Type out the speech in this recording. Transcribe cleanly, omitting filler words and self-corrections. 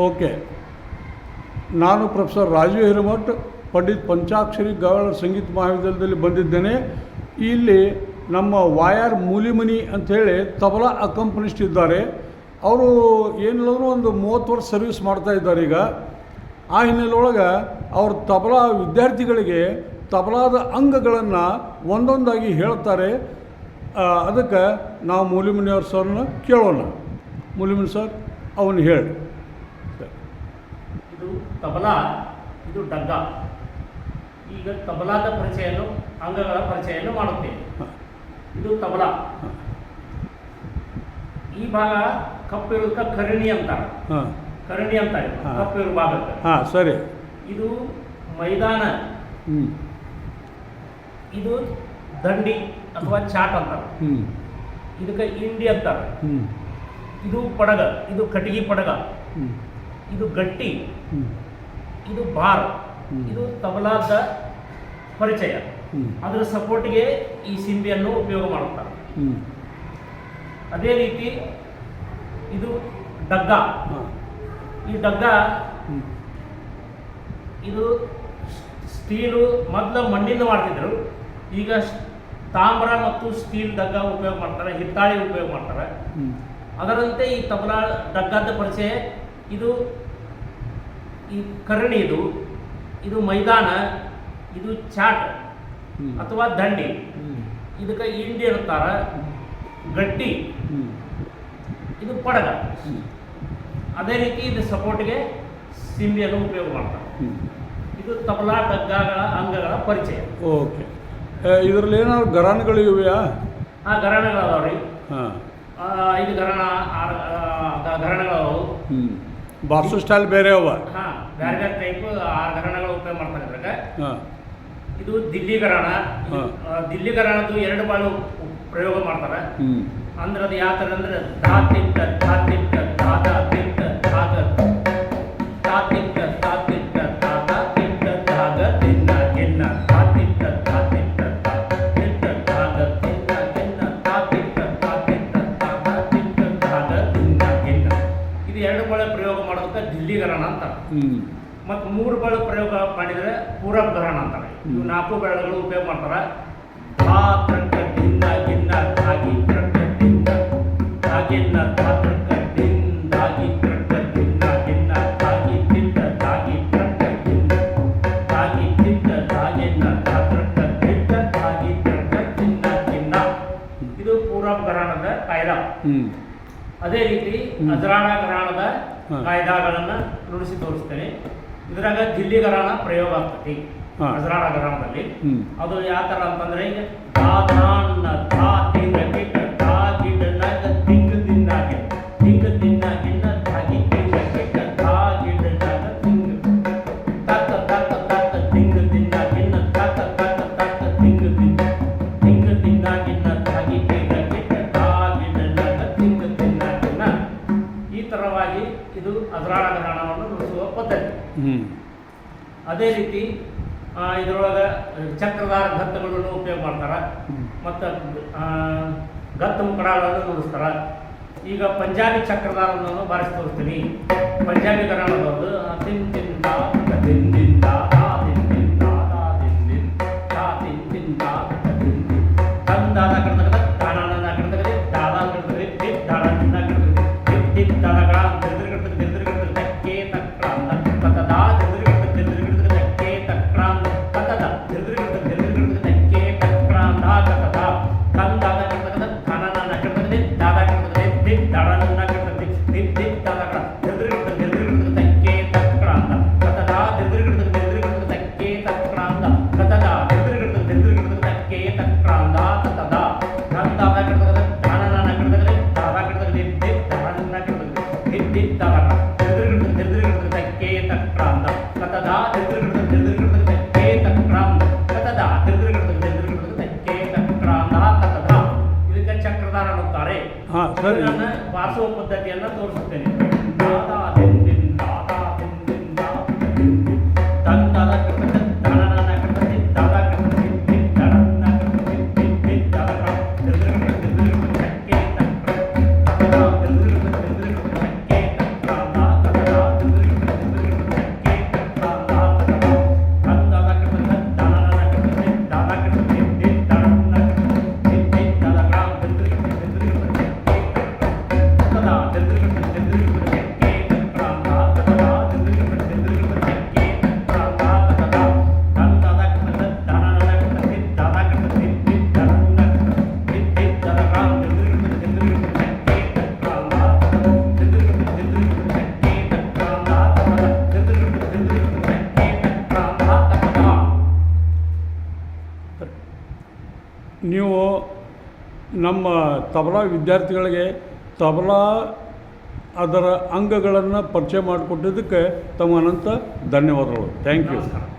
Okay. ನಾನು professor Rajiv Hiremath, Pandit ಪಂಚಾಕ್ಷರಿ ಗವಾಳ ಸಂಗೀತ ಮಹಾವಿದ್ಯಾಲಯದಲ್ಲಿ ಬಂದಿದ್ದೇನೆ. ಇಲ್ಲಿ ನಮ್ಮ ವಾಯಾರ್ ಮೂಲಿಮನಿ ಅಂಥೇಳಿ ತಬಲಾ ಅಕಂಪನಿಸ್ಟ್ ಇದ್ದಾರೆ. ಅವರು ಏನಿಲ್ಲರೂ ಒಂದು 30 ವರ್ಷ ಸರ್ವಿಸ್ ಮಾಡ್ತಾ ಇದ್ದಾರೆ ಈಗ. ಆ ಹಿನ್ನೆಲೆಯೊಳಗೆ ಅವ್ರ ತಬಲಾ ವಿದ್ಯಾರ್ಥಿಗಳಿಗೆ ತಬಲಾದ ಅಂಗಗಳನ್ನು ಒಂದೊಂದಾಗಿ ಹೇಳ್ತಾರೆ. ಅದಕ್ಕೆ ನಾವು ಮೂಲಿಮನಿಯವ್ರ ಸರ್ನ ಕೇಳೋಣ. ಮೂಲಿಮನಿ ಸರ್, ಅವನು ಹೇಳಿ. ಇದು ತಬಲಾ, ಇದು ಡಗ್ಗ. ಈಗ ತಬಲಾದ ಪರಿಚಯನು, ಅಂಗಗಳ ಪರಿಚಯವನ್ನು ಮಾಡುತ್ತೇವೆ. ಇದು ತಬಲಾ. ಈ ಭಾಗ ಕಪ್ಪಿರುವುದಕ್ಕೆ ಕರ್ಣಿ ಅಂತಾರೆ. ಕರ್ಣಿ ಅಂತಾರೆ ಕಪ್ಪಿರುವ ಭಾಗಕ್ಕೆ. ಸರಿ. ಇದು ಮೈದಾನ. ಇದು ದಂಡಿ ಅಥವಾ ಚಾಟ್ ಅಂತಾರೆ. ಇದಕ್ಕೆ ಇಂಡಿ ಅಂತಾರೆ. ಇದು ಪಡಗ, ಇದು ಕಟಗಿ ಪಡಗ. ಇದು ಗಟ್ಟಿ, ಇದು ಬಾರ್. ಇದು ತಬಲಾದ ಪರಿಚಯ. ಅದರ ಸಪೋರ್ಟ್ಗೆ ಈ ಸಿಂಬಿಯನ್ನು ಉಪಯೋಗ ಮಾಡುತ್ತಾರೆ. ಅದೇ ರೀತಿ ಇದು ಡಗ್ಗ. ಈ ಡಗ್ಗ ಇದು ಸ್ಟೀಲು, ಮೊದಲು ಮಣ್ಣಿಂದ ಮಾಡ್ತಿದ್ರು. ಈಗ ತಾಮ್ರ ಮತ್ತು ಸ್ಟೀಲ್ ಡಗ್ಗ ಉಪಯೋಗ ಮಾಡ್ತಾರೆ, ಹಿತ್ತಾಳಿ ಉಪಯೋಗ ಮಾಡ್ತಾರೆ. ಅದರಂತೆ ಈ ತಬಲಾ ಡಗ್ಗದ ಪರಿಚಯ. ಇದು ಈ ಕರ್ಣಿ, ಇದು ಮೈದಾನ, ಇದು ಚಾಟ್ ಅಥವಾ ದಂಡಿ. ಇದಕ್ಕೆ ಇಂಡಿ ಇರ್ತಾರೆ. ಗಟ್ಟಿ, ಇದು ಪಡಗ. ಅದೇ ರೀತಿ ಇದು ಸಪೋರ್ಟ್ಗೆ ಸಿಂಬಿಯನ್ನು ಉಪಯೋಗ ಮಾಡ್ತಾರೆ. ಇದು ತಬಲಾ ಡಗ್ಗಗಳ ಅಂಗಗಳ ಪರಿಚಯ. ಓಕೆ. ಇದರಲ್ಲಿ ಏನಾದ್ರು ಘರಾಣೆಗಳು ಇವೆಯಾ? ಘರಾಣೆಗಳು ಅದಾವ್ರಿ. 5 ಘರಾಣೆಗಳು. ಬಾರ್ಸು ಸ್ಟೈಲ್ ಬೇರೆ ಅವ. ಬೇರೆ ಬೇರೆ ಟೈಪ್ 6 ಘರಾಣೆಗಳು ಉಪಯೋಗ ಮಾಡ್ತಾರೆ ಇದ್ರಾಗ. ಇದು ದಿಲ್ಲಿ ಘರಾಣ. ದಿಲ್ಲಿ ಘರಾಣದ್ದು 2 ಬಾಳು ಪ್ರಯೋಗ ಮಾಡ್ತಾರೆ. ಅಂದ್ರೆ ಅದು ಯಾವ ಥರ ಅಂದ್ರೆ ಧಾ ತಿಟ್ಟ ಧಾ ತಿಟ್ಟ ಧಾ ಧಾ ತಿಟ್ಟ ಧಾಗ ಧಾ ತಿಟ್ಟ ಧಾ ತಿಟ್ಟ ಧಾ ಧಾ ತಿಟ್ಟ ಧಾಗ ತಿನ್ನ ಗೆನ್ನ ಧಾ ತಿಟ್ಟ ಧಾ ತಿಟ್ಟ ಧಾ ತಿಟ್ಟ ಧಾಗ ತಿನ್ನ ಗೆನ್ನ ಧಾ ತಿಟ್ಟ ಧಾ ತಿಟ್ಟ ಧಾ ಧಾ ತಿಟ್ಟ ಧಾಗ ತಿನ್ನ ಗೆನ್ನ. ಇದು 2 ಬಾಳ ಪ್ರಯೋಗ ಮಾಡೋದಕ್ಕೆ ದಿಲ್ಲಿ ಘರಾಣ ಅಂತಾರೆ. ಮತ್ತು 3 ಬಾಳ ಪ್ರಯೋಗ ಮಾಡಿದರೆ ಪೂರಬ್ ಘರಾಣ ಅಂತಾರೆ. ಇವು 4 ಬೆಳೆಗಳು ಉಪಯೋಗ ಮಾಡ್ತಾರೆ. ಧಾ ತ್ರಕ್ಕ ದಿನ್ನ ಗಿನ್ನ ಧಾಗಿ ತ್ರಕ್ಕ ದಿನ್ನ ಧಾಗಿನ್ನ ಧಾ ತ್ರಕ್ಕ ದಿನ್ ಧಾಗಿ ತ್ರಕ್ಕ ದಿನ್ನ ಗಿನ್ನ ಧಾಗಿ ತಿಟ್ಟ ಧಾಗಿ ತ್ರಕ್ಕ ದಿನ್ನ ಧಾಗಿ ತಿಟ್ಟ ಧಾಗಿನ್ನ ಧಾ ತ್ರಕ್ಕ ತಿಟ್ಟ ಧಾಗಿ ತ್ರಕ್ಕ ದಿನ್ನ ಗಿನ್ನ. ಇದು ಪೂರಬ್ ಘರಾಣದ ಕಾಯ್ದಾ. ಅದೇ ರೀತಿ ಅಜರಾಣ ಘರಾಣದ ಕಾಯ್ದಾಗಳನ್ನು ನುಡಿಸಿ ತೋರಿಸ್ತೇನೆ. ಇದ್ರಾಗ ದಿಲ್ಲಿ ಘರಾಣ ಪ್ರಯೋಗ ಆಗ್ತೈತಿ ಅಜರಾಣ ಘರಾಣದಲ್ಲಿ. ಅದು ಯಾವ ಥರ ಅಂತಂದ್ರೆ ಈಗ ಧಾ ಧಾನ್ನ ಧಾ ತಿಂಗ ಕಿಟ್ಟ ಧಾ ಗಿಡ ನಗ ತಿಂಗ ದಿನ್ನಾಗೆ ತಿಂಗ ದಿನ್ನಾಗಿನ್ನ ಧಾಗಿ ತಿಂಗ ಕಿಟ್ಟ ಧಾ ಗಿಡ ನಗ ತಿಂಗ ತಕ್ಕ ತಕ್ಕ ತಕ್ಕ ತಿಂಗ ದಿನ್ನಾಗಿನ್ನ ತಕ್ಕ ತಕ್ಕ ತಕ್ಕ ತಿಂಗ ದಿನ್ನ ತಿಂಗ ದಿನ್ನಾಗಿನ್ನ ಧಾಗಿ ತಿಂಗ ಕಿಟ್ಟ ಧಾ ಗಿಡ ನಗ ತಿಂಗ ದಿನ್ನಾಗಿನ್ನ. ಈ ಥರವಾಗಿ ಇದು ಅಜರಾಣ ಘರಾಣವನ್ನು ನುಡಿಸುವ ಪದ್ಧತಿ. ಅದೇ ರೀತಿ ಇದರೊಳಗೆ ಚಕ್ರಧಾರ ಗತ್ತಗಳನ್ನು ಉಪಯೋಗ ಮಾಡ್ತಾರೆ. ಮತ್ತು ಗತ್ತ ಮುಖಡಗಳನ್ನು ನುಡಿಸ್ತಾರೆ. ಈಗ ಪಂಜಾಬಿ ಚಕ್ರಧಾರವನ್ನು ಬಾರಿಸಿ ತೋರಿಸ್ತೀನಿ. ಪಂಜಾಬಿ ಘರಾಣದವರು ತಿನ್ ತಿನ್ ದಾ ದಿನ್ ದಿನ್ ದಾ ದಾ ದಿನ್ ದಿನ್ ದಾ ದಾ ದಿನ್ ದಿನ್ ದಾ ದಿನ್ ದಿನ್ ದಾ ದಿನ್ ದಿನ್ ತನ್ ದಾದ ಕಡ್ತಗದ ದಾಣನ ಕಡ್ತಗದೆ ದಾದ ಕಡ್ತಗದೆ ದಿತ್ ದಾಣನ ಕಡ್ತಗದೆ ದಿತ್ ದಿತ್ ದಾದಗಳ ದಿರ್ದಿರ್ ಕಡ್ತಗದೆ ದಿರ್ದಿರ್ ಕಡ್ತಗದೆ ತಕ್ಕೆ ತಕ್ರಾಂತ ಕತದಾ ದಿರ್ದಿರ್ ಕಡ್ತಗದೆ ದಿರ್ದಿರ್ ಕಡ್ತಗದೆ ತಕ್ಕೆ ತಕ್ರಾಂತ ಕತದ ದಿರ್ದಿರ್ ಕಡ್ತಗದೆ ದಿರ್ದಿರ್ ಕಡ್ತಗದೆ ತಕ್ಕೆ ತಕ್ರಾಂತ ಕತದ ತನ್ ದಾದ ಕಡ್ತಗದೆ ದಾಣನ ಕಡ್ತಗದೆ ದಾದ ಕಡ್ತಗದೆ ದಿತ್ ದಾಣನ ಕಡ್ತಗದೆ ದಿತ್ ದಿತ್ ದಾದಗಳ ದಿರ್ದಿರ್ ಕಡ್ತಗದೆ ದಿರ್ದಿರ್ ಕಡ್ತಗದೆ ತಕ್ಕೆ ತಕ್ರಾಂತ ಕತದ ದಿರ್ದಿರ್ ಕಡ್ತಗದೆ ದಿರ್ದಿರ್ ಕಡ್ತಗದೆ ತಕ್ಕೆ ತಕ್ರಾಂತ ಕತದ ದಿರ್ದಿರ್ ಕಡ್ತಗದೆ ದಿರ್ದಿರ್ ಕಡ್ತಗದೆ ತಕ್ಕೆ ತಕ್ರಾಂತ ಕತದ ತನ್ ದಾದ ಕಡ್ತಗದೆ ದಾಣನ ಕಡ್ತಗದೆ ದಾದ ಕಡ್ತಗದೆ ದಿತ್ ದಾಣನ ಕಡ್ತಗದೆ ದಿತ್ ದಿತ್ ದಾದಗಳ ದಿರ್ದಿರ್ ಕಡ್ತಗದೆ ದಿರ್ದಿರ್ ಕಡ್ತಗದೆ ತಕ್ಕೆ ತಕ್ರಾಂತ ಕತದ ದಿರ್ದಿರ್ ಕಡ್ತಗದೆ ದಿರ್ದಿರ್ ಕಡ್ತಗದೆ ತಕ್ಕೆ ತಕ್ರಾಂತ ಕತದ ದಿರ್ದಿರ್ ಕಡ್ತಗದೆ ದಿರ್ದಿರ್ ಕಡ್ತಗದೆ ತಕ್ಕೆ ತಕ್ರಾಂತ ಕತದ. ಇದಕ್ಕೆ ಚಕ್ರಧಾರ ಅನ್ನುತ್ತಾರೆ. ನಾನು ಬಾರಿಸುವ ಪದ್ಧತಿಯನ್ನು ತೋರಿಸುತ್ತೇನೆ. ದಾದಾ ದಿನ್ ದಿನ್ ದಾದಾ ದಿನ್ ದಿನ್ ದಾದಾ ದಿನ್ ದಿನ್ ತನ್ ದಾದ ಕಡ್ತಗದೆ ದಾಣನ ಕಡ್ತಗದೆ ದಾದ ಕಡ್ತಗದೆ ದಿತ್ ದಾಣನ ಕಡ್ತಗದೆ ದಿತ್ ದಿತ್ ದಾದಗಳ ದಿರ್ದಿರ್ ಕಡ್ತಗದೆ ದಿರ್ದಿರ್ ಕಡ್ತಗದೆ ತಕ್ಕೆ ತಕ್ರಾಂತ ಕತದ ದಿರ್ದಿರ್ ಕಡ್ತಗದೆ ದಿರ್ದಿರ್ ಕಡ್ತಗದೆ ತಕ್ಕೆ ತಕ್ರಾಂತ ಕತದ ನೀವು ನಮ್ಮ ತಬಲಾ ವಿದ್ಯಾರ್ಥಿಗಳಿಗೆ ತಬಲಾ ಅದರ ಅಂಗಗಳನ್ನು ಪರಿಚಯ ಮಾಡಿಕೊಟ್ಟಿದ್ದಕ್ಕೆ ತಮ್ಮ ಅನಂತ ಧನ್ಯವಾದಗಳು. Thank you. ನಮಸ್ಕಾರ.